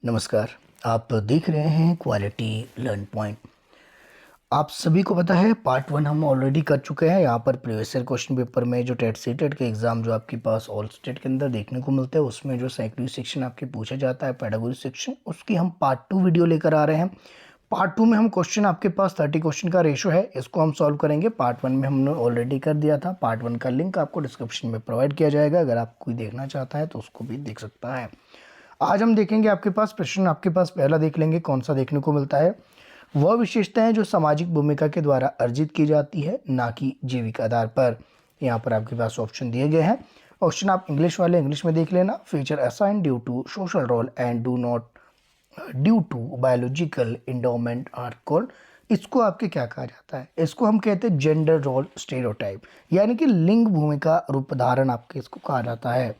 नमस्कार। आप देख रहे हैं क्वालिटी लर्न पॉइंट। आप सभी को पता है पार्ट वन हम ऑलरेडी कर चुके हैं। यहाँ पर प्रीवियस ईयर क्वेश्चन पेपर में जो टेट सी टेट के एग्ज़ाम जो आपके पास ऑल स्टेट के अंदर देखने को मिलते हैं, उसमें जो साइकोलॉजी सेक्शन आपके पूछा जाता है, पेडागोजी सेक्शन, उसकी हम पार्ट टू वीडियो लेकर आ रहे हैं। पार्ट टू में हम क्वेश्चन, आपके पास 30 क्वेश्चन का रेशो है, इसको हम सॉल्व करेंगे। पार्ट वन में हमने ऑलरेडी कर दिया था। पार्ट वन का लिंक आपको डिस्क्रिप्शन में प्रोवाइड किया जाएगा, अगर आप कोई देखना चाहता है तो उसको भी देख सकता है। आज हम देखेंगे आपके पास प्रश्न, आपके पास पहला देख लेंगे कौन सा देखने को मिलता है। वह विशेषताएं जो सामाजिक भूमिका के द्वारा अर्जित की जाती है, ना कि जैविक आधार पर। यहाँ पर आपके पास ऑप्शन दिए गए हैं। ऑप्शन आप इंग्लिश वाले इंग्लिश में देख लेना। Features assign due to social role and do not due to biological endowment are called. इसको आपके क्या कहा जाता है? इसको हम कहते हैं जेंडर रोल स्टेरियोटाइप, यानी कि लिंग भूमिका रूप धारण आपके इसको कहा जाता है।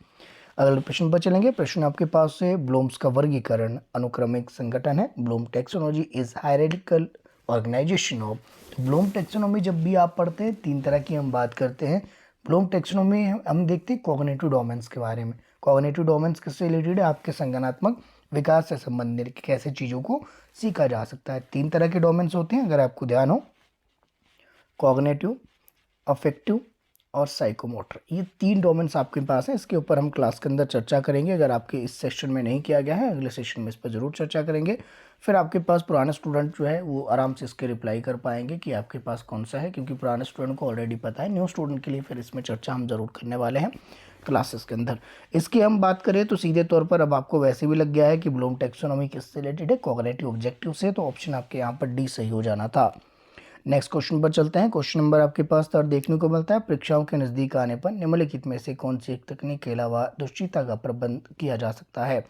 अगले प्रश्न पर चलेंगे। प्रश्न आपके पास है ब्लूम्स का वर्गीकरण अनुक्रमिक संगठन है। Bloom taxonomy is hierarchical organisation of. Bloom taxonomy जब भी आप पढ़ते हैं, तीन तरह की हम बात करते हैं। ब्लूम टेक्सोनोमी हम देखते हैं कॉग्निटिव डोमेन्स के बारे में। कॉग्निटिव डोमेन्स किससे रिलेटेड है? आपके संज्ञानात्मक विकास से संबंधित कैसे चीज़ों को सीखा जा सकता है। तीन तरह के डोमेन्स होते हैं, अगर आपको ध्यान हो। कॉग्निटिव, अफेक्टिव और साइकोमोटर, ये तीन डोमेन्स आपके पास है। इसके ऊपर हम क्लास के अंदर चर्चा करेंगे। अगर आपके इस सेशन में नहीं किया गया है, अगले सेशन में इस पर ज़रूर चर्चा करेंगे। फिर आपके पास पुराने स्टूडेंट जो है वो आराम से इसके रिप्लाई कर पाएंगे कि आपके पास कौन सा है, क्योंकि पुराने स्टूडेंट को ऑलरेडी पता है। न्यू स्टूडेंट के लिए फिर इसमें चर्चा हम ज़रूर करने वाले हैं क्लासेस के अंदर। इसकी हम बात करें तो सीधे तौर पर अब आपको वैसे भी लग गया है कि ब्लूम टेक्सोनोमी किससे रिलेटेड है? कॉग्निटिव ऑब्जेक्टिव से। तो ऑप्शन आपके यहाँ पर डी सही हो जाना था। नेक्स्ट क्वेश्चन पर चलते हैं। क्वेश्चन नंबर आपके पास थर्ड देखने को मिलता है। परीक्षाओं के नज़दीक आने पर निम्नलिखित में से कौन सी एक तकनीक के अलावा दुश्चिंता का प्रबंध किया जा सकता है?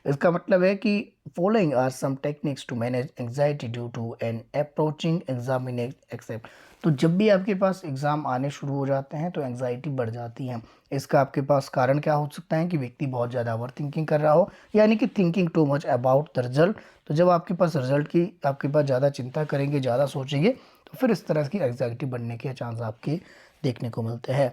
इसका मतलब है कि following are some techniques to manage anxiety due to an approaching examination except. तो जब भी आपके पास एग्ज़ाम आने शुरू हो जाते हैं तो एंग्जाइटी बढ़ जाती है। इसका आपके पास कारण क्या हो सकता है? कि व्यक्ति बहुत ज़्यादा ओवर थिंकिंग कर रहा हो, यानी कि thinking too much about the result. तो जब आपके पास रिजल्ट की आपके पास ज़्यादा चिंता करेंगे, ज़्यादा सोचेंगे, तो फिर इस तरह की एंग्जाइटी बढ़ने के चांस आपके देखने को मिलते हैं।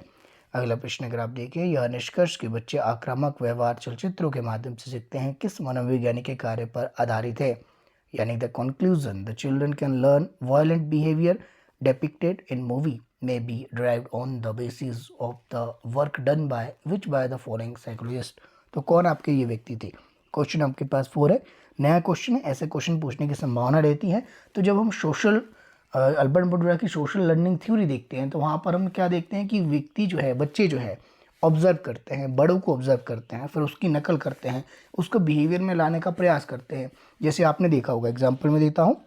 अगला प्रश्न अगर आप देखें, यह निष्कर्ष कि बच्चे आक्रामक व्यवहार चलचित्रों के माध्यम से सीखते हैं किस मनोवैज्ञानिक के कार्य पर आधारित है? यानी the conclusion the children can learn violent behaviour depicted in movie may be derived on the basis of the work done by the following psychologist। तो कौन आपके ये व्यक्ति थे? क्वेश्चन आपके पास 4 है, नया क्वेश्चन है, ऐसे क्वेश्चन पूछने की संभावना रहती है। तो जब हम सोशल अल्बर्ट बंडूरा की सोशल लर्निंग थ्योरी देखते हैं तो वहाँ पर हम क्या देखते हैं कि व्यक्ति जो है, बच्चे जो है ऑब्जर्व करते हैं, बड़ों को ऑब्जर्व करते हैं, फिर उसकी नकल करते हैं, उसको बिहेवियर में लाने का प्रयास करते हैं। जैसे आपने देखा होगा, एग्जाम्पल में देता हूँ,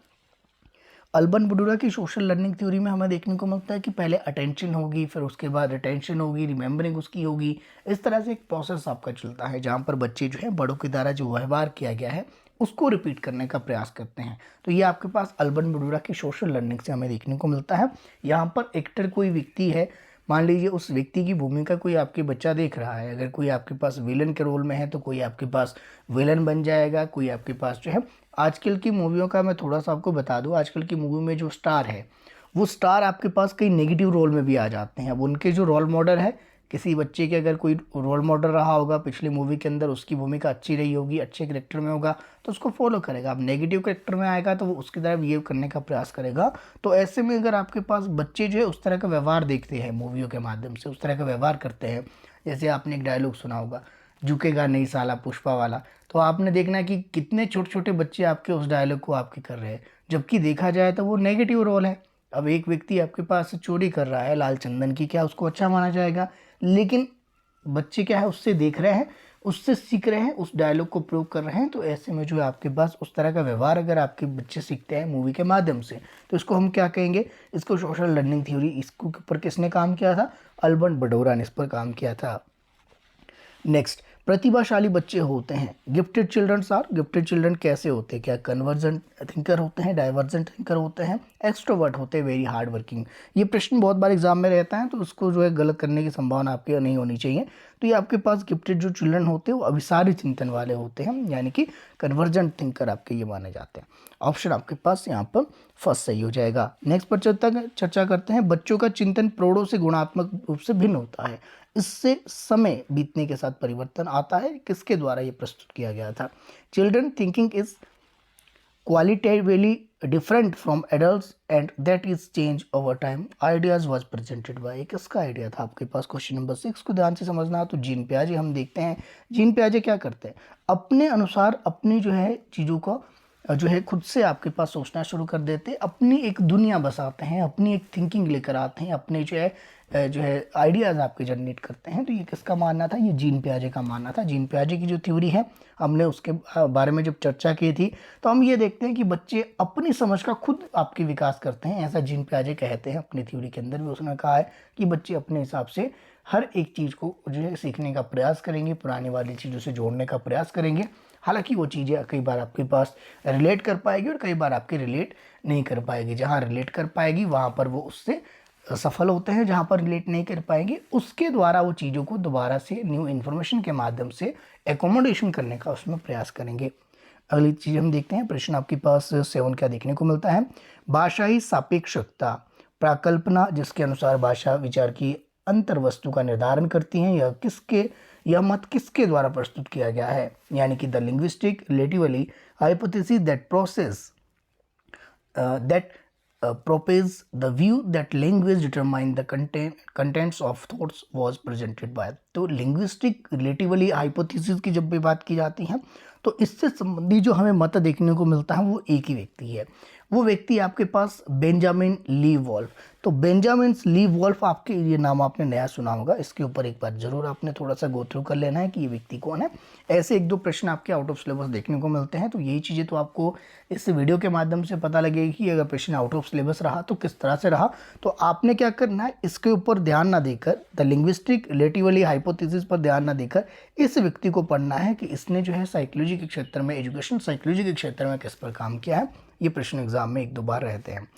अल्बर्ट बंडूरा की सोशल लर्निंग थ्योरी में हमें देखने को मिलता है कि पहले अटेंशन होगी, फिर उसके बाद रिटेंशन होगी, रिमेंबरिंग उसकी होगी। इस तरह से एक प्रोसेस आपका चलता है जहाँ पर बच्चे जो है बड़ों के द्वारा जो व्यवहार किया गया है उसको रिपीट करने का प्रयास करते हैं। तो ये आपके पास अल्बर्ट बंडूरा की सोशल लर्निंग से हमें देखने को मिलता है। यहाँ पर एक्टर कोई व्यक्ति है, मान लीजिए उस व्यक्ति की भूमिका कोई आपके बच्चा देख रहा है। अगर कोई आपके पास विलन के रोल में है तो कोई आपके पास विलन बन जाएगा, कोई आपके पास जो है, आजकल की मूवियों का मैं थोड़ा सा आपको बता दूं, आजकल की मूवी में जो स्टार है वो स्टार आपके पास कई नेगेटिव रोल में भी आ जाते हैं। अब उनके जो रोल मॉडल है, किसी बच्चे के अगर कोई रोल मॉडल रहा होगा पिछली मूवी के अंदर, उसकी भूमिका अच्छी रही होगी, अच्छे करेक्टर में होगा, तो उसको फॉलो करेगा। अब नेगेटिव करेक्टर में आएगा तो वो उसकी तरह बिहेव करने का प्रयास करेगा। तो ऐसे में अगर आपके पास बच्चे जो है उस तरह का व्यवहार देखते हैं मूवियों के माध्यम से, उस तरह का व्यवहार करते हैं, जैसे आपने एक डायलॉग सुना होगा, झुकेगा नहीं साला पुष्पा वाला। तो आपने देखना कि कितने छोटे छोटे बच्चे आपके उस डायलॉग को आपके कर रहे हैं, जबकि देखा जाए तो वो नेगेटिव रोल है। अब एक व्यक्ति आपके पास से चोरी कर रहा है लाल चंदन की, क्या उसको अच्छा माना जाएगा? लेकिन बच्चे क्या है, उससे देख रहे हैं, उससे सीख रहे हैं, उस डायलॉग को प्रयोग कर रहे हैं। तो ऐसे में जो है आपके पास उस तरह का व्यवहार अगर आपके बच्चे सीखते हैं मूवी के माध्यम से, तो इसको हम क्या कहेंगे? इसको सोशल लर्निंग थ्योरी। इसको ऊपर किसने काम किया था? अल्बर्ट बंडूरा ने इस पर काम किया था। नेक्स्ट, प्रतिभाशाली बच्चे होते हैं gifted childrens are. Gifted children कैसे होते हैं? क्या कन्वर्जेंट थिंकर होते हैं, डाइवर्जेंट थिंकर होते हैं, एक्सट्रोवर्ट होते हैं, वेरी हार्ड वर्किंग? ये प्रश्न बहुत बार एग्जाम में रहता है, तो उसको जो है गलत करने की संभावना आपकी नहीं होनी चाहिए। तो ये आपके पास गिफ्टेड जो चिल्ड्रन होते हैं वो अभिसारी चिंतन वाले होते हैं, यानी कि कन्वर्जेंट थिंकर आपके ये माने जाते हैं। ऑप्शन आपके पास यहाँ पर फर्स्ट सही हो जाएगा। नेक्स्ट पर चर्चा करते हैं, बच्चों का चिंतन प्रौढ़ों से गुणात्मक रूप से भिन्न होता है, इससे समय बीतने के साथ परिवर्तन आता है, किसके द्वारा ये प्रस्तुत किया गया था? Children thinking is qualitatively different from adults and that is change over time. Ideas was presented by, एक इसका आइडिया था आपके पास। क्वेश्चन नंबर 6 को ध्यान से समझना। तो जीन पियाजे हम देखते हैं, जीन पियाजे क्या करते हैं, अपने अनुसार अपनी जो है चीज़ों को जो है खुद से आपके पास सोचना शुरू कर देते हैं, अपनी एक दुनिया बसाते हैं, अपनी एक थिंकिंग लेकर आते हैं, अपने जो है आइडियाज़ आपके जनरेट करते हैं। तो ये किसका मानना था? ये जीन पियाजे का मानना था। जीन पियाजे की जो थ्योरी है, हमने उसके बारे में जब चर्चा की थी, तो हम ये देखते हैं कि बच्चे अपनी समझ का खुद आपके विकास करते हैं, ऐसा जीन पियाजे कहते हैं। अपनी थ्योरी के अंदर भी उसने कहा है कि बच्चे अपने हिसाब से हर एक चीज़ को जो है सीखने का प्रयास करेंगे, पुरानी वाली चीज़ों से जोड़ने का प्रयास करेंगे। हालांकि वो चीज़ें कई बार आपके पास रिलेट कर पाएगी और कई बार आपके रिलेट नहीं कर पाएगी। जहाँ रिलेट कर पाएगी वहाँ पर वो उससे सफल होते हैं, जहाँ पर रिलेट नहीं कर पाएंगे उसके द्वारा वो चीज़ों को दोबारा से न्यू इन्फॉर्मेशन के माध्यम से एकोमोडेशन करने का उसमें प्रयास करेंगे। अगली चीज़ हम देखते हैं, प्रश्न आपके पास 7 क्या देखने को मिलता है, भाषाई सापेक्षता प्राकल्पना जिसके अनुसार भाषा विचार की अंतर वस्तु का निर्धारण करती हैं, यह मत किसके द्वारा प्रस्तुत किया गया है? यानी कि the linguistic relatively hypothesis that process that propose the view that language determine the contents of thoughts was presented by। तो linguistic relatively hypothesis की जब भी बात की जाती है तो इससे संबंधी जो हमें मत देखने को मिलता है वो एक ही व्यक्ति है। वो व्यक्ति आपके पास बेंजामिन ली वॉल्फ। तो बेंजामिन ली वॉल्फ, आपके ये नाम आपने नया सुना होगा, इसके ऊपर एक बार जरूर आपने थोड़ा सा गो थ्रू कर लेना है कि ये व्यक्ति कौन है। ऐसे 1-2 प्रश्न आपके आउट ऑफ सिलेबस देखने को मिलते हैं, तो यही चीज़ें तो आपको इस वीडियो के माध्यम से पता लगेगी कि अगर प्रश्न आउट ऑफ सिलेबस रहा तो किस तरह से रहा। तो आपने क्या करना है, इसके ऊपर ध्यान ना देकर, द लिंग्विस्टिक रिलेटिवली हाइपोथेसिस पर ध्यान ना देकर इस व्यक्ति को पढ़ना है कि इसने जो है साइकोलॉजी के क्षेत्र में, एजुकेशन साइकोलॉजी के क्षेत्र में किस पर काम किया है। ये प्रश्न एग्जाम में 1-2 बार रहते हैं।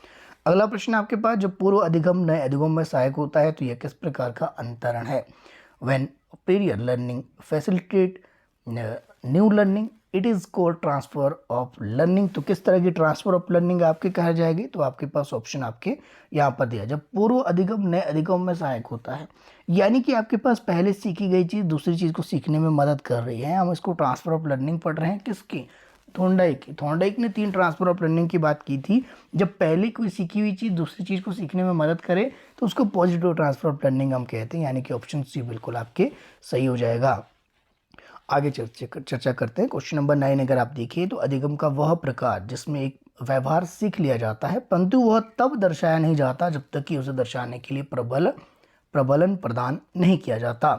अगला प्रश्न आपके पास, जब पूर्व अधिगम नए अधिगम में सहायक होता है तो यह किस प्रकार का अंतरण है? When period learning facilitate new learning it is called transfer of learning. तो किस तरह की ट्रांसफर ऑफ लर्निंग आपके कहा जाएगी? तो आपके पास ऑप्शन आपके यहाँ पर दिया, जब पूर्व अधिगम नए अधिगम में सहायक होता है, यानी कि आपके पास पहले सीखी गई चीज़ दूसरी चीज़ को सीखने में मदद कर रही है। हम इसको ट्रांसफर ऑफ लर्निंग पढ़ रहे हैं, किसकी? थॉर्नडाइक की। थॉर्नडाइक ने 3 ट्रांसफर ऑफ लर्निंग की बात की थी। जब पहले कोई सीखी हुई चीज़ दूसरी चीज़ को सीखने में मदद करे तो उसको पॉजिटिव ट्रांसफर ऑफ लर्निंग हम कहते हैं, यानी कि ऑप्शन सी बिल्कुल आपके सही हो जाएगा। आगे चर्चा करते हैं। क्वेश्चन नंबर 9 अगर आप देखिए तो अधिगम का वह प्रकार जिसमें एक व्यवहार सीख लिया जाता है परंतु वह तब दर्शाया नहीं जाता जब तक कि उसे दर्शाने के लिए प्रबलन प्रदान नहीं किया जाता।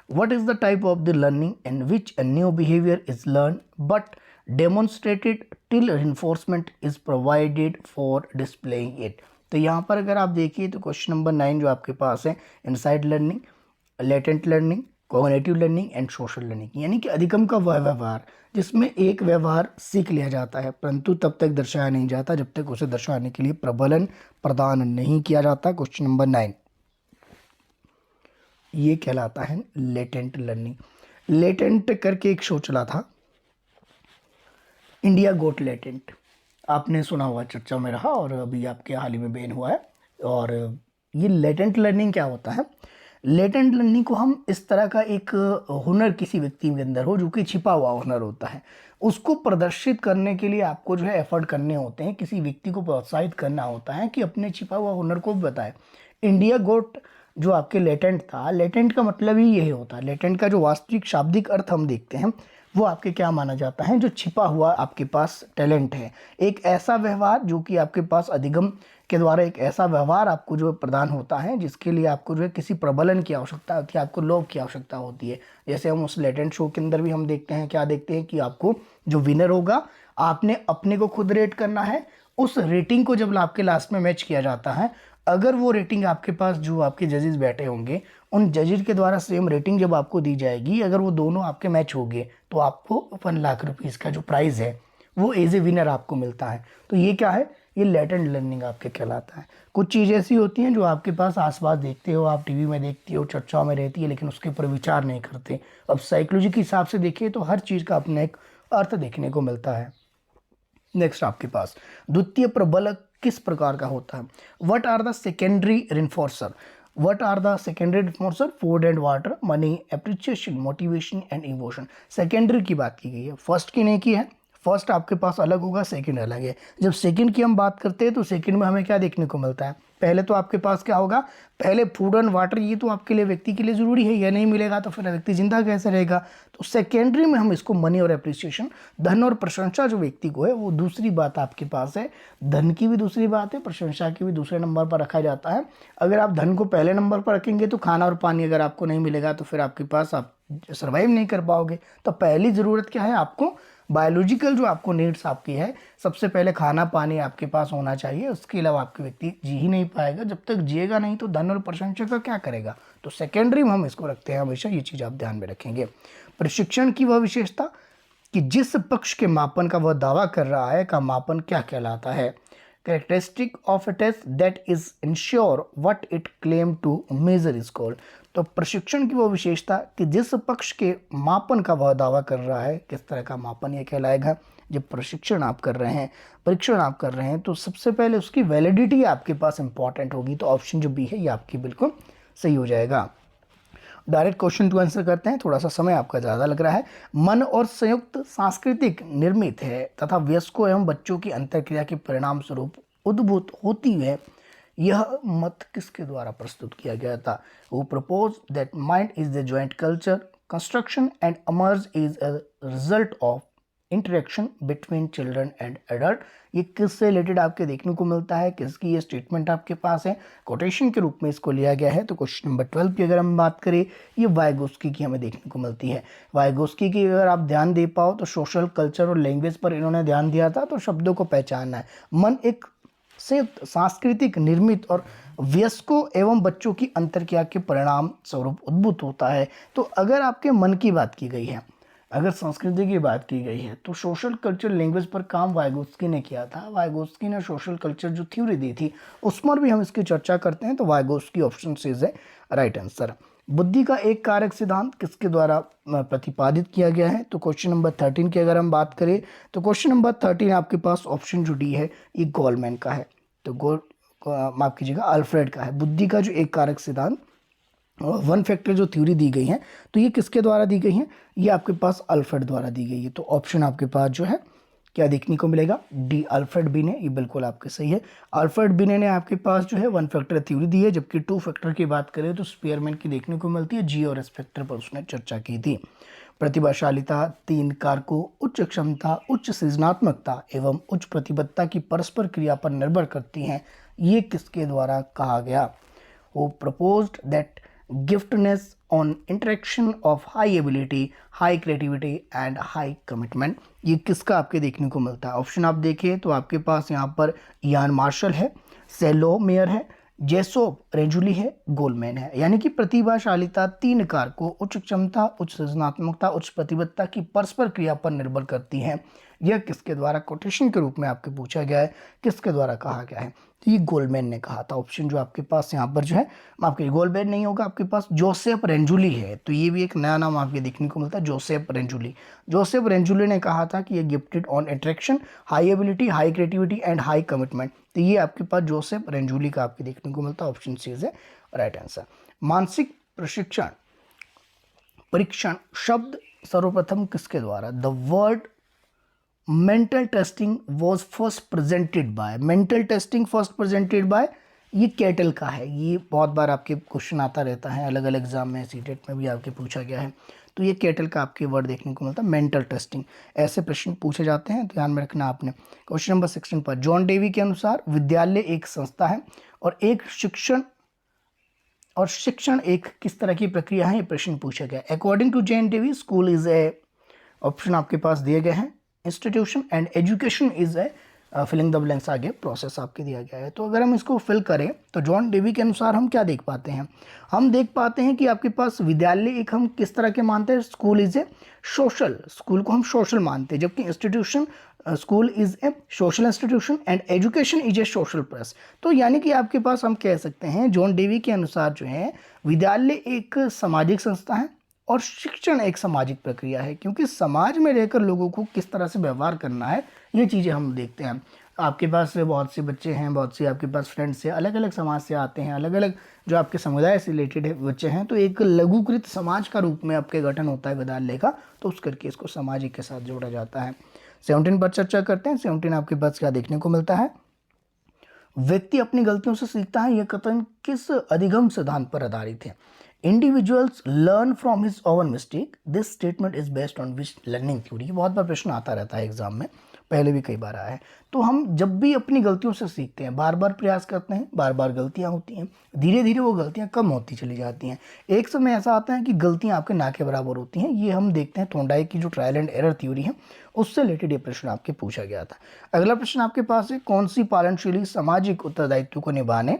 What is the type of the learning in which a new behavior is learned but demonstrated till reinforcement is provided for displaying it? तो यहाँ पर अगर आप देखिए तो क्वेश्चन नंबर 9 जो आपके पास है, inside learning, latent learning, cognitive learning and social learning, यानी कि अधिगम का वह व्यवहार जिसमें एक व्यवहार सीख लिया जाता है परंतु तब तक दर्शाया नहीं जाता जब तक उसे दर्शाने के लिए प्रबलन प्रदान नहीं किया जाता। क्वेश्चन नंबर 9 ये कहलाता है लेटेंट लर्निंग। लेटेंट करके एक शो चला था, इंडिया गोट लेटेंट, आपने सुना हुआ, चर्चा में रहा और अभी आपके हाल ही में बैन हुआ है। और ये लेटेंट लर्निंग क्या होता है? लेटेंट लर्निंग को हम इस तरह का एक हुनर किसी व्यक्ति के अंदर हो जो कि छिपा हुआ हुनर होता है, उसको प्रदर्शित करने के लिए आपको जो है एफर्ट करने होते हैं, किसी व्यक्ति को प्रोत्साहित करना होता है कि अपने छिपा हुआ हुनर को बताए। इंडिया गोट जो आपके लेटेंट था, लेटेंट का मतलब ही यही होता है। लेटेंट का जो वास्तविक शाब्दिक अर्थ हम देखते हैं वो आपके क्या माना जाता है? जो छिपा हुआ आपके पास टैलेंट है, एक ऐसा व्यवहार जो कि आपके पास अधिगम के द्वारा एक ऐसा व्यवहार आपको जो प्रदान होता है जिसके लिए आपको जो है किसी प्रबलन की आवश्यकता होती है, आपको लोभ की आवश्यकता होती है। जैसे हम उस लेटेंट शो के अंदर भी हम देखते हैं, क्या देखते हैं कि आपको जो विनर होगा आपने अपने को खुद रेट करना है, उस रेटिंग को जब आपके लास्ट में मैच किया जाता है, अगर वो रेटिंग आपके पास जो आपके जजेस बैठे होंगे उन जजेस के द्वारा सेम रेटिंग जब आपको दी जाएगी, अगर वो दोनों आपके मैच हो गए तो आपको 1 लाख रुपीज़ का जो प्राइज़ है वो एज ए विनर आपको मिलता है। तो ये क्या है? ये लेटेंट लर्निंग आपके कहलाता है। कुछ चीज़ें ऐसी होती हैं जो आपके पास आसपास देखते हो, आप टीवी में देखती हो, चर्चाओं में रहती है, लेकिन उसके ऊपर विचार नहीं करते। अब साइकोलॉजी के हिसाब से देखिए तो हर चीज़ का अपना एक अर्थ देखने को मिलता है। नेक्स्ट आपके पास द्वितीय प्रबलक किस प्रकार का होता है? What are the secondary reinforcer? What are the secondary reinforcer? Food and water, money, appreciation, motivation and emotion. Secondary की बात की गई है, फर्स्ट की नहीं की है। फर्स्ट आपके पास अलग होगा, सेकंड अलग है। जब सेकंड की हम बात करते हैं तो सेकंड में हमें क्या देखने को मिलता है? पहले तो आपके पास क्या होगा? पहले फूड एंड वाटर, ये तो आपके लिए, व्यक्ति के लिए ज़रूरी है, यह नहीं मिलेगा तो फिर व्यक्ति जिंदा कैसे रहेगा? तो सेकेंडरी में हम इसको मनी और एप्रिसिएशन, धन और प्रशंसा जो व्यक्ति को है, वो दूसरी बात आपके पास है। धन की भी दूसरी बात है, प्रशंसा की भी दूसरे नंबर पर रखा जाता है। अगर आप धन को पहले नंबर पर रखेंगे तो खाना और पानी अगर आपको नहीं मिलेगा तो फिर आपके पास आप सर्वाइव नहीं कर पाओगे। तो पहली ज़रूरत क्या है आपको? बायोलॉजिकल जो आपको नीड्स आपकी है, सबसे पहले खाना पानी आपके पास होना चाहिए। उसके अलावा आपके व्यक्ति जी ही नहीं पाएगा। जब तक जिएगा नहीं तो धन और प्रशंसा का क्या करेगा? तो सेकेंडरी में हम इसको रखते हैं हमेशा, ये चीज़ आप ध्यान में रखेंगे। प्रशिक्षण की वह विशेषता कि जिस पक्ष के मापन का वह दावा कर रहा है का मापन क्या कहलाता है? Characteristic of a test that is ensure what it claim to measure is called. तो प्रशिक्षण की वो विशेषता कि जिस पक्ष के मापन का वह दावा कर रहा है, किस तरह का मापन ये कहलाएगा? जब प्रशिक्षण आप कर रहे हैं, परीक्षण आप कर रहे हैं, तो सबसे पहले उसकी वैलिडिटी आपके पास इंपॉर्टेंट होगी। तो ऑप्शन जो बी है ये आपकी बिल्कुल सही हो जाएगा। डायरेक्ट क्वेश्चन टू आंसर करते हैं, थोड़ा सा समय आपका ज़्यादा लग रहा है। मन और संयुक्त सांस्कृतिक निर्मित है तथा वयस्कों एवं बच्चों की अंतर्क्रिया के परिणाम स्वरूप उद्भूत होती है, यह मत किसके द्वारा प्रस्तुत किया गया था? वो propose that mind is the joint culture construction and emerged is a result of interaction between children and adult. ये किससे रिलेटेड आपके देखने को मिलता है? किसकी ये स्टेटमेंट आपके पास है? कोटेशन के रूप में इसको लिया गया है। तो क्वेश्चन नंबर 12 की अगर हम बात करें, ये वाइगोस्की की हमें देखने को मिलती है। वाइगोस्की की अगर आप ध्यान दे पाओ तो सोशल कल्चर और लैंग्वेज पर इन्होंने ध्यान दिया था। तो शब्दों को पहचानना है। मन एक संयुक्त सांस्कृतिक निर्मित और वयस्कों एवं बच्चों की अंतर्क्रिया के परिणाम स्वरूप उद्भूत होता है। तो अगर आपके मन की बात की गई है, अगर संस्कृति की बात की गई है, तो सोशल कल्चर लैंग्वेज पर काम वाइगोस्की ने किया था। वाइगोस्की ने सोशल कल्चर जो थ्योरी दी थी उस पर भी हम इसकी चर्चा करते हैं। तो वाइगोस्की ऑप्शन सी है राइट आंसर। बुद्धि का एक कारक सिद्धांत किसके द्वारा प्रतिपादित किया गया है? तो क्वेश्चन नंबर 13 की अगर हम बात करें तो क्वेश्चन नंबर 13 आपके पास ऑप्शन जो डी है ये गोलमैन का है। तो माफ कीजिएगा, अल्फ्रेड का है। बुद्धि का जो एक कारक सिद्धांत, वन फैक्टर जो थ्योरी दी गई है, तो ये किसके द्वारा दी गई है? ये आपके पास अल्फ्रेड द्वारा दी गई है। तो ऑप्शन आपके पास जो है क्या देखने को मिलेगा? डी, अल्फ्रेड बिने। ये बिल्कुल आपके सही है। अल्फ्रेड बिने ने आपके पास जो है वन फैक्टर थ्योरी दी है। जबकि टू फैक्टर की बात करें तो स्पीयरमैन की देखने को मिलती है। जी और एस फैक्टर पर उसने चर्चा की थी। प्रतिभाशालिता, तीन कारकों, उच्च क्षमता, उच्च सृजनात्मकता एवं उच्च प्रतिबद्धता की परस्पर क्रिया पर निर्भर करती हैं, ये किसके द्वारा कहा गया? वो proposed that giftedness on interaction of high ability, high creativity and high commitment। ये किसका आपके देखने को मिलता है? ऑप्शन आप देखिए तो आपके पास यहाँ पर यान मार्शल है, सेलोमेयर है, जेसोप रेजुली है, गोलमैन है। यानी कि प्रतिभाशालिता, तीन कारकों, उच्च क्षमता, उच्च सृजनात्मकता, उच्च प्रतिबद्धता की परस्पर क्रिया पर निर्भर करती हैं। यह किसके द्वारा कोटेशन के रूप में आपके पूछा गया है, किसके द्वारा कहा गया है? तो ये गोलमैन ने कहा था। ऑप्शन जो आपके पास यहाँ पर जो है आपके गोलमैन नहीं होगा, आपके पास जोसेफ रेंजुली है। तो ये भी एक नया नाम आपके देखने को मिलता है, जोसेफ रेंजुली। जोसेफ रेंजुली ने कहा था कि ये gifted on attraction, high ability, high creativity and high commitment. तो ये आपके पास जोसेफ रेंजुली का आपके देखने को मिलता है। ऑप्शन सी है राइट आंसर। मानसिक प्रशिक्षण परीक्षण शब्द सर्वप्रथम किसके द्वारा? The word mental testing was first presented by, mental testing first presented by, ये कैटल का है। ये बहुत बार आपके क्वेश्चन आता रहता है, अलग अलग एग्जाम में, सीटेट में भी आपके पूछा गया है। तो ये कैटल का आपके वर्ड देखने को मिलता है, मेंटल टेस्टिंग। ऐसे प्रश्न पूछे जाते हैं, ध्यान में रखना आपने। क्वेश्चन नंबर 16 पर जॉन डेवी के अनुसार विद्यालय एक संस्था है और शिक्षण एक किस तरह की प्रक्रिया है, ये प्रश्न पूछा गया। According to John Dewey school is a, option आपके पास दिए गए हैं, institution and education is a filling the blanks आगे प्रोसेस आपके दिया गया है। तो अगर हम इसको फिल करें तो जॉन डेवी के अनुसार हम क्या देख पाते हैं, हम देख पाते हैं कि आपके पास विद्यालय एक हम किस तरह के मानते हैं, school is A social, school को हम सोशल मानते हैं, जबकि institution school is A social institution and education is A social press. तो यानी कि आपके पास हम कह सकते हैं जॉन डेवी के अनुसार जो है विद्यालय एक सामाजिक संस्था है और शिक्षण एक सामाजिक प्रक्रिया है, क्योंकि समाज में रहकर लोगों को किस तरह से व्यवहार करना है ये चीज़ें हम देखते हैं। आपके पास बहुत से बच्चे हैं, बहुत से आपके पास फ्रेंड्स हैं, अलग अलग समाज से आते हैं, अलग अलग जो आपके समुदाय से रिलेटेड बच्चे हैं, तो एक लघुकृत समाज का रूप में आपके गठन होता है विद्यालय का, तो उस करके इसको सामाजिक के साथ जोड़ा जाता है। 17 पर चर्चा करते हैं। 17 आपके पास क्या देखने को मिलता है, व्यक्ति अपनी गलतियों से सीखता है, यह कथन किस अधिगम सिद्धांत पर आधारित है। Individuals learn from his oven mistake, this statement is based on which learning theory. बहुत बार प्रश्न आता रहता है एग्जाम में, पहले भी कई बार आया है। तो हम जब भी अपनी गलतियों से सीखते हैं, बार बार प्रयास करते हैं, बार बार गलतियां होती हैं, धीरे धीरे वो गलतियां कम होती चली जाती हैं। एक समय ऐसा आता है कि गलतियां आपके ना के बराबर होती हैं। ये हम देखते हैं थोंडाई की जो ट्रायल एंड एरर थ्योरी है उससे रिलेटेड ये प्रश्न आपके पूछा गया था। अगला प्रश्न आपके पास है, कौन सी पालनशैली सामाजिक उत्तरदायित्व को निभाने,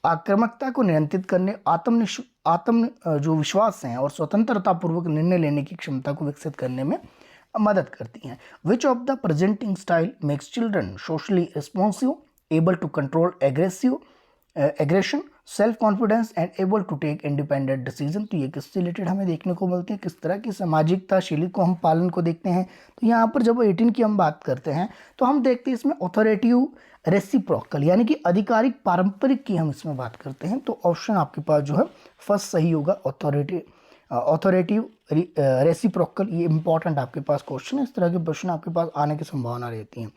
आक्रामकता को नियंत्रित करने, आत्म जो विश्वास हैं और स्वतंत्रता पूर्वक निर्णय लेने की क्षमता को विकसित करने में मदद करती हैं। Which of the presenting style makes children socially responsive, able to control aggression, self confidence and able to take independent decision. तो ये किससे रिलेटेड हमें देखने को मिलती है, किस तरह की सामाजिकता शैली को हम पालन को देखते हैं। तो यहाँ पर जब 18 की हम बात करते हैं तो हम देखते हैं इसमें ऑथोरेटिव रेसिप्रोकल यानी कि आधिकारिक पारंपरिक की हम इसमें बात करते हैं। तो ऑप्शन आपके पास जो है फर्स्ट सही होगा, ऑथोरेटिव रेसिप्रोकल। ये इंपॉर्टेंट आपके पास क्वेश्चन है, इस तरह के प्रश्न आपके पास आने की संभावना रहती है।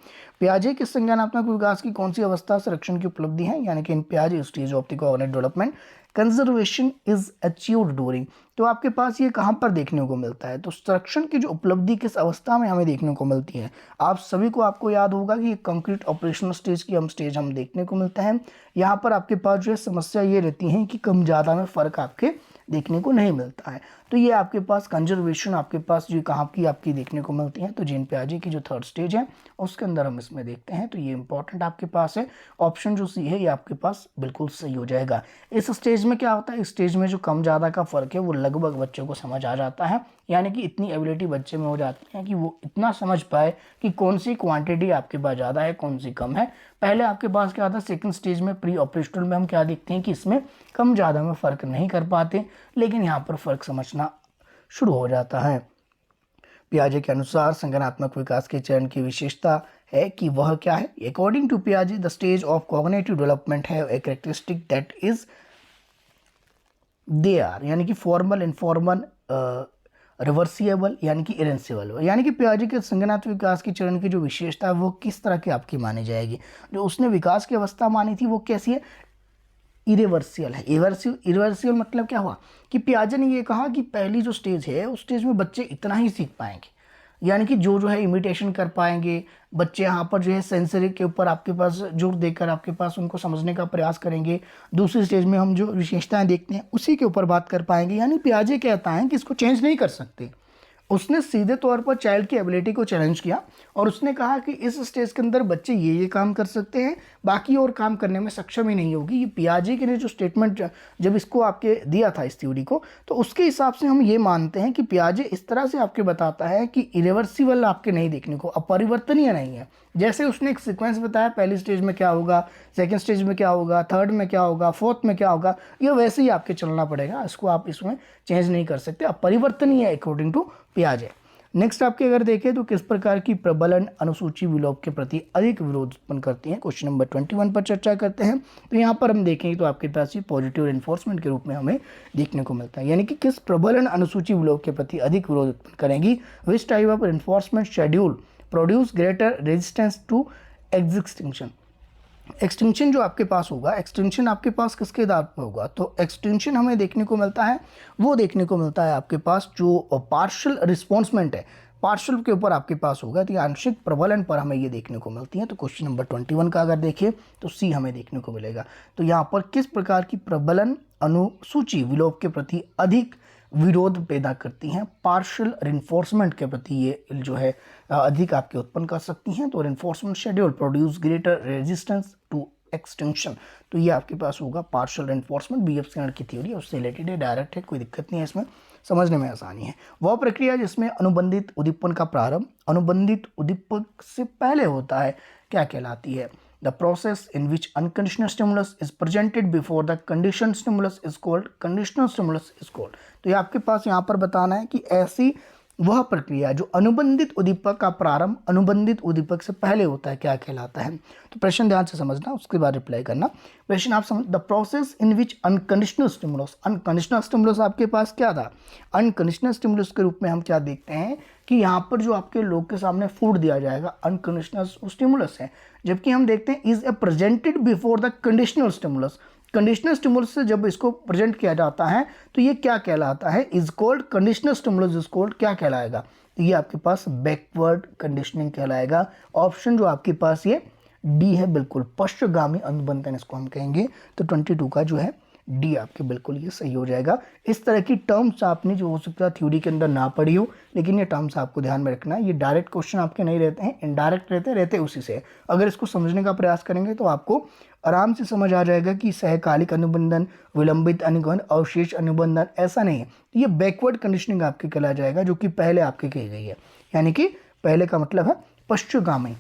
पियाजे के संज्ञानात्मक विकास की कौन सी अवस्था संरक्षण की उपलब्धि है, यानी कि इन पियाजे stage of the cognitive development conservation is achieved during. तो आपके पास ये कहाँ पर देखने को मिलता है, तो संरक्षण की जो उपलब्धि किस अवस्था में हमें देखने को मिलती है। आप सभी को आपको याद होगा कि कंक्रीट ऑपरेशनल स्टेज की हम देखने को मिलता है। यहाँ पर आपके पास जो है समस्या ये रहती है कि कम ज़्यादा में फ़र्क आपके देखने को नहीं मिलता है। तो ये आपके पास कंजर्वेशन आपके पास जो कहाँ की आपकी देखने को मिलती है, तो जीन पियाजे की जो थर्ड स्टेज है उसके अंदर हम इसमें देखते हैं। तो ये इंपॉर्टेंट आपके पास है, ऑप्शन जो सी है ये आपके पास बिल्कुल सही हो जाएगा। इस स्टेज में क्या होता है, इस स्टेज में जो कम ज़्यादा का फ़र्क है वो लगभग बच्चों को समझ आ जाता है, यानी कि इतनी एबिलिटी बच्चे में हो जाती है कि वो इतना समझ पाए कि कौन सी क्वांटिटी आपके पास ज़्यादा है कौन सी कम है। पहले आपके पास क्या था, सेकंड स्टेज में प्री ऑपरेशनल में हम क्या देखते हैं कि इसमें कम ज़्यादा में फ़र्क नहीं कर पाते, लेकिन यहाँ पर फ़र्क समझना शुरू हो जाता है। पियाजे के अनुसार संज्ञानात्मक विकास के चरण की विशेषता है कि वह क्या है। अकॉर्डिंग टू पियाजे the stage of cognitive development है a characteristic that is they are, यानी कि फॉर्मल, इनफॉर्मल, रिवर्सिएबल यानी कि इरेंसिबल। यानी कि पियाजे के संज्ञानात्मक विकास के चरण की जो विशेषता है वो किस तरह की आपकी मानी जाएगी। जो उसने विकास की अवस्था मानी थी वो कैसी है, इरिवर्सियल है। इरिवर्सियल मतलब क्या हुआ कि पियाजे ने ये कहा कि पहली जो स्टेज है उस स्टेज में बच्चे इतना ही सीख पाएंगे, यानी कि जो है इमिटेशन कर पाएंगे बच्चे, यहाँ पर जो है सेंसरी के ऊपर आपके पास जोर देकर आपके पास उनको समझने का प्रयास करेंगे। दूसरी स्टेज में हम जो विशेषताएं देखते हैं उसी के ऊपर बात कर पाएंगे। यानी पियाजे कहता है कि इसको चेंज नहीं कर सकते। उसने सीधे तौर पर चाइल्ड की एबिलिटी को चैलेंज किया और उसने कहा कि इस स्टेज के अंदर बच्चे ये काम कर सकते हैं, बाकी और काम करने में सक्षम ही नहीं होगी। ये पियाजे के ने जो स्टेटमेंट जब इसको आपके दिया था इस थ्योरी को, तो उसके हिसाब से हम ये मानते हैं कि पियाजे इस तरह से आपके बताता है कि इरिवर्सिबल आपके नहीं देखने को, अपरिवर्तनीय नहीं है। जैसे उसने एक सीक्वेंस बताया, पहली स्टेज में क्या होगा, सेकंड स्टेज में क्या होगा, थर्ड में क्या होगा, फोर्थ में क्या होगा, ये वैसे ही आपके चलना पड़ेगा, इसको आप इसमें चेंज नहीं कर सकते, अपरिवर्तनीय है अकॉर्डिंग टू पियाजे। नेक्स्ट आपके अगर देखें तो किस प्रकार की प्रबलन अनुसूची विलोप के प्रति अधिक विरोध उत्पन्न करती है, क्वेश्चन नंबर 21 पर चर्चा करते हैं। तो यहाँ पर हम देखेंगे तो आपके पास ये पॉजिटिव इन्फोर्समेंट के रूप में हमें देखने को मिलता है, यानी कि किस प्रबलन अनुसूची विलोप के प्रति अधिक विरोध उत्पन्न करेंगी। Which type of enforcement schedule produce greater resistance to extinction. Extinction जो आपके पास होगा, एक्सटिंक्शन आपके पास किसके आधार पर होगा, तो एक्सटिंक्शन हमें देखने को मिलता है, वो देखने को मिलता है आपके पास जो पार्शियल रिस्पॉन्समेंट है, पार्शियल के ऊपर आपके पास होगा, तो आंशिक प्रबलन पर हमें ये देखने को मिलती है। तो क्वेश्चन नंबर 21 का अगर देखें तो सी हमें देखने को मिलेगा। तो यहाँ पर किस प्रकार की प्रबलन अनुसूची विलोप के प्रति अधिक विरोध पैदा करती हैं, पार्शियल रिइंफोर्समेंट के प्रति ये जो है अधिक आपके उत्पन्न कर सकती हैं। तो reinforcement schedule produce greater resistance to extension, तो ये आपके पास होगा पार्शियल रिइंफोर्समेंट। बीएफ स्किनर की थ्योरी है, उससे रिलेटेड है, डायरेक्ट है, कोई दिक्कत नहीं है, इसमें समझने में आसानी है। वह प्रक्रिया जिसमें अनुबंधित उद्दीपन का प्रारंभ अनुबंधित उद्दीपक से पहले होता है क्या कहलाती है? The process in which unconditional stimulus is presented before the condition stimulus is called conditional stimulus is called. तो ये आपके पास यहाँ पर बताना है कि ऐसी वह प्रक्रिया जो अनुबंधित उद्दीपक का प्रारंभ अनुबंधित उद्दीपक से पहले होता है क्या कहलाता है। तो प्रश्न ध्यान से समझना, उसके बाद रिप्लाई करना। क्वेश्चन आप समझ, the process in which unconditional stimulus, unconditional stimulus आपके पास क्या था? अनकंडीशनल स्टिमुलस के रूप में हम क्या देखते हैं कि यहाँ पर जो आपके लोग के सामने फूड दिया जाएगा अनकंडीशनल स्टिमुलस है, जबकि हम देखते हैं is a presented before the conditional stimulus. Conditional stimulus से जब इसको प्रेजेंट किया जाता है तो ये क्या कहलाता है? Is cold conditional stimulus is cold क्या कहलाएगा? तो ये आपके पास बैकवर्ड कंडीशनिंग कहलाएगा। ऑप्शन जो आपके पास ये डी है, बिल्कुल पश्चगामी अनुबंधन इसको हम कहेंगे। तो 22 का जो है डी आपके बिल्कुल ये सही हो जाएगा। इस तरह की टर्म्स आपने जो हो सकता है थ्योरी के अंदर ना पढ़ी हो, लेकिन ये टर्म्स आपको ध्यान में रखना है। ये डायरेक्ट क्वेश्चन आपके नहीं रहते हैं, इनडायरेक्ट रहते उसी से। अगर इसको समझने का प्रयास करेंगे तो आपको आराम से समझ आ जाएगा कि सहकालिक अनुबंधन, विलंबित अनुबंधन, अवशेष अनुबंधन ऐसा नहीं है। ये बैकवर्ड कंडीशनिंग आपके कहला जाएगा, जो कि पहले आपके कही गई है, यानी कि पहले का मतलब है पश्चगामी।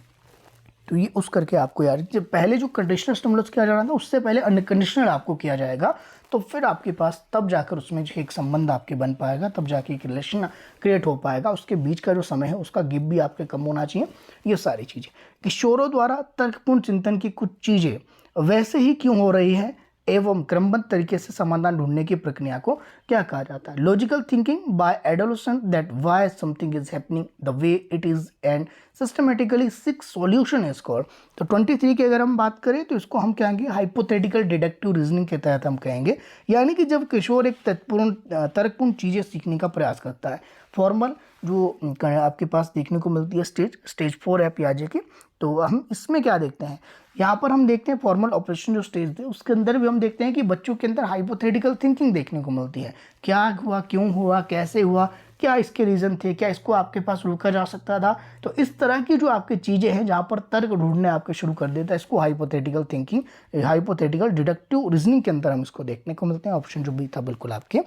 तो ये उस करके आपको यार, जब पहले जो कंडीशनल स्टिमुलस किया जा रहा था उससे पहले अनकंडीशनल आपको किया जाएगा, तो फिर आपके पास तब जाकर उसमें जो एक संबंध आपके बन पाएगा, तब जाके एक रिलेशन क्रिएट हो पाएगा। उसके बीच का जो समय है उसका गिप भी आपके कम होना चाहिए। ये सारी चीज़ें किशोरों द्वारा तर्कपूर्ण चिंतन की कुछ चीज़ें वैसे ही क्यों हो रही है एवं क्रमबद्ध तरीके से समाधान ढूंढने की प्रक्रिया को क्या कहा जाता है? Logical thinking by adolescent that why something is happening the way it is and systematically six solution is called. तो 23 की अगर हम बात करें तो इसको हम कहेंगे हाइपोथेटिकल डिडक्टिव रीजनिंग के तहत हम कहेंगे, यानी कि जब किशोर एक तर्कपूर्ण चीज़ें सीखने का प्रयास करता है। फॉर्मल जो आपके पास देखने को मिलती है स्टेज 4 है पियाजे की, तो हम इसमें क्या देखते हैं, यहाँ पर हम देखते हैं फॉर्मल ऑपरेशन जो स्टेज थे उसके अंदर भी हम देखते हैं कि बच्चों के अंदर हाइपोथेटिकल थिंकिंग देखने को मिलती है। क्या हुआ, क्यों हुआ, कैसे हुआ, क्या इसके रीज़न थे, क्या इसको आपके पास रोका जा सकता था। तो इस तरह की जो आपकी चीज़ें हैं जहाँ पर तर्क ढूंढने आपके शुरू कर देता है, इसको hypothetical thinking, hypothetical deductive reasoning के अंदर हम इसको देखने को मिलते हैं। ऑप्शन जो बी था बिल्कुल आपके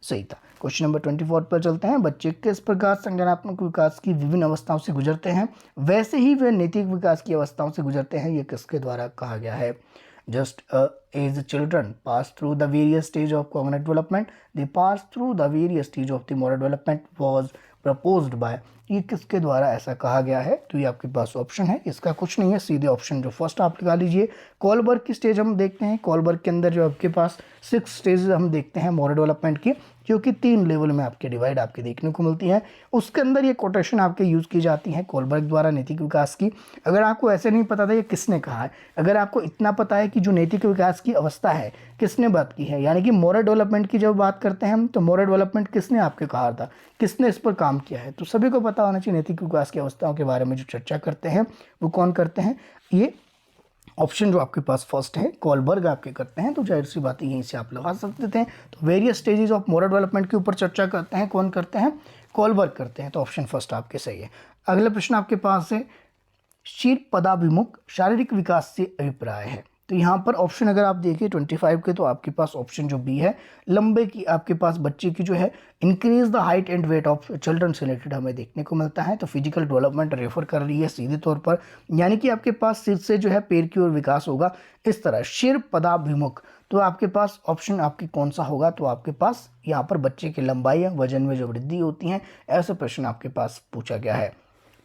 सही था। क्वेश्चन नंबर 24 पर चलते हैं। बच्चे किस प्रकार संज्ञानात्मक विकास की विभिन्न अवस्थाओं से गुजरते हैं, वैसे ही वे नैतिक विकास की अवस्थाओं से गुजरते हैं, ये किसके द्वारा कहा गया है? Just as children pass through the various stage of cognitive development, they pass through the various stage of the moral development was proposed by, ये किसके द्वारा ऐसा कहा गया है? तो ये आपके पास ऑप्शन है, इसका कुछ नहीं है, सीधे ऑप्शन जो फर्स्ट आप लगा लीजिए। कॉलबर्ग की स्टेज हम देखते हैं, कॉलबर्ग के अंदर जो आपके पास 6 स्टेज हम देखते हैं मोरल डेवलपमेंट की, जो कि 3 लेवल में आपके डिवाइड आपके देखने को मिलती है। उसके अंदर ये कोटेशन आपके यूज़ की जाती है कॉलबर्ग द्वारा नैतिक विकास की। अगर आपको ऐसे नहीं पता था ये किसने कहा है, अगर आपको इतना पता है कि जो नैतिक विकास की अवस्था है किसने बात की है, यानी कि मोरल डेवलपमेंट की जब बात करते हैं हम, तो मोरल डेवलपमेंट किसने आपके कहा था, किसने इस पर काम किया है, तो सभी को पता होना चाहिए नैतिक विकास की अवस्थाओं के बारे में जो चर्चा करते हैं वो कौन करते हैं। ये ऑप्शन जो आपके पास फर्स्ट है कॉलबर्ग आपके करते हैं, तो जाहिर सी बात है यहीं से आप लगा सकते थे। तो various stages of moral development के ऊपर चर्चा करते हैं, कौन करते हैं? कॉलबर्ग करते हैं। तो ऑप्शन फर्स्ट आपके सही है। अगला प्रश्न आपके पास है शीर पदाभिमुख शारीरिक विकास से अभिप्राय है। तो यहाँ पर ऑप्शन अगर आप देखिए 25 के, तो आपके पास ऑप्शन जो बी है लंबे की आपके पास बच्चे की जो है increase the height and weight of children से रिलेटेड हमें देखने को मिलता है। तो फिजिकल डेवलपमेंट रेफर कर रही है सीधे तौर पर, यानी कि आपके पास सिर से जो है पैर की ओर विकास होगा इस तरह शीर पदाभिमुख। तो आपके पास ऑप्शन आपकी कौन सा होगा? तो आपके पास यहाँ पर बच्चे की लंबाई है, वजन में जो वृद्धि होती है, ऐसे प्रश्न आपके पास पूछा गया है।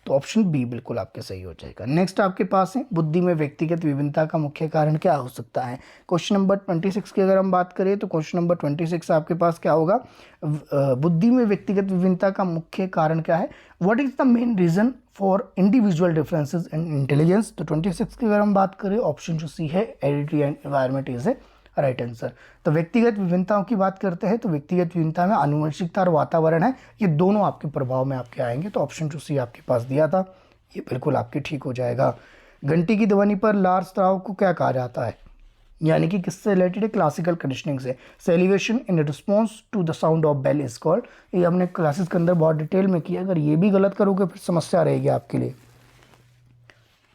तो ऑप्शन बी बिल्कुल आपके सही हो जाएगा। नेक्स्ट आपके पास है बुद्धि में व्यक्तिगत विभिन्नता का मुख्य कारण क्या हो सकता है। क्वेश्चन नंबर 26 की अगर हम बात करें तो क्वेश्चन नंबर 26 आपके पास क्या होगा? बुद्धि में व्यक्तिगत विभिन्नता का मुख्य कारण क्या है? What is the main reason for individual differences in intelligence. तो 26 की अगर हम बात करें ऑप्शन जो सी है heredity and environment is a right answer. तो व्यक्तिगत विभिन्नताओं की बात करते हैं तो व्यक्तिगत विभिन्नता में आनुवंशिकता और वातावरण है, ये दोनों आपके प्रभाव में आपके आएंगे। तो ऑप्शन जो सी आपके पास दिया था ये बिल्कुल आपके ठीक हो जाएगा। घंटी की ध्वनि पर लार स्राव को क्या कहा जाता है? यानी कि किससे रिलेटेड है, क्लासिकल कंडीशनिंग से। Celebration in response to the sound of bell is called, ये हमने क्लासेस के अंदर बहुत डिटेल में किया, अगर ये भी गलत करोगे फिर समस्या रहेगी आपके लिए।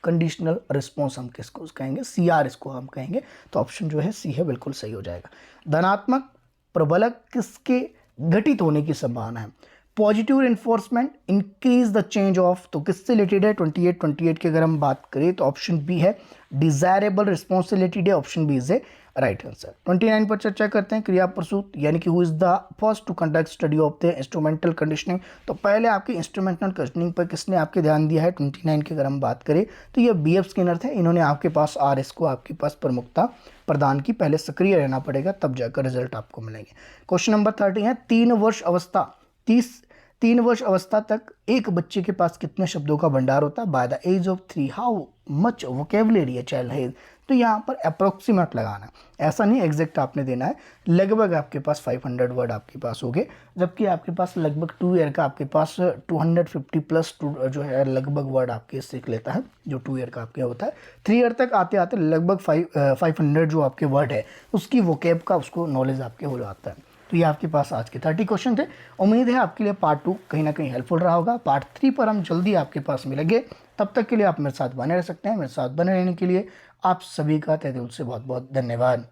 कंडीशनल रिस्पॉन्स हम किसको कहेंगे, CR इसको हम कहेंगे, तो ऑप्शन जो है सी है, बिल्कुल सही हो जाएगा। धनात्मक प्रबलक किसके घटित होने की संभावना है, positive enforcement increase the change of, तो किससे रिलेटेड है, 28 की अगर हम बात करें तो ऑप्शन बी है, डिजायरेबल रिस्पॉन्स से रिलेटेड है, option B is a right answer. 29 पर चर्चा करते हैं, क्रिया प्रसूत, यानी कि who is the first to conduct study of the instrumental conditioning, तो पहले आपकी इंस्ट्रूमेंटल कंडीशनिंग पर किसने आपके ध्यान दिया है, 29 की अगर हम बात करें तो ये BF स्किनर थे, इन्होंने आपके पास RS को आपके पास प्रमुखता प्रदान की, पहले सक्रिय रहना पड़ेगा तब जाकर रिजल्ट आपको मिलेंगे। क्वेश्चन नंबर 30 है, 3 वर्ष अवस्था तक एक बच्चे के पास कितने शब्दों का भंडार होता है, by the age of 3 how much vocabulary a child has, तो यहाँ पर अप्रोक्सीमेट लगाना है, ऐसा नहीं एग्जैक्ट आपने देना है, लगभग आपके पास 500 वर्ड आपके पास हो गए, जबकि आपके पास लगभग 2 ईयर का आपके पास 250 प्लस जो है लगभग वर्ड आपके सीख लेता है, जो 2 ईयर का आपके होता है। 3 ईयर तक आते आते लगभग 500 जो आपके वर्ड है उसकी वोकेब का उसको नॉलेज आपके हो जाता है। तो ये आपके पास आज के 30 क्वेश्चन थे। उम्मीद है आपके लिए पार्ट 2 कहीं ना कहीं हेल्पफुल रहा होगा। पार्ट 3 पर हम जल्दी आपके पास मिलेंगे, तब तक के लिए आप मेरे साथ बने रह सकते हैं। मेरे साथ बने रहने के लिए आप सभी का तहे दिल से बहुत बहुत धन्यवाद।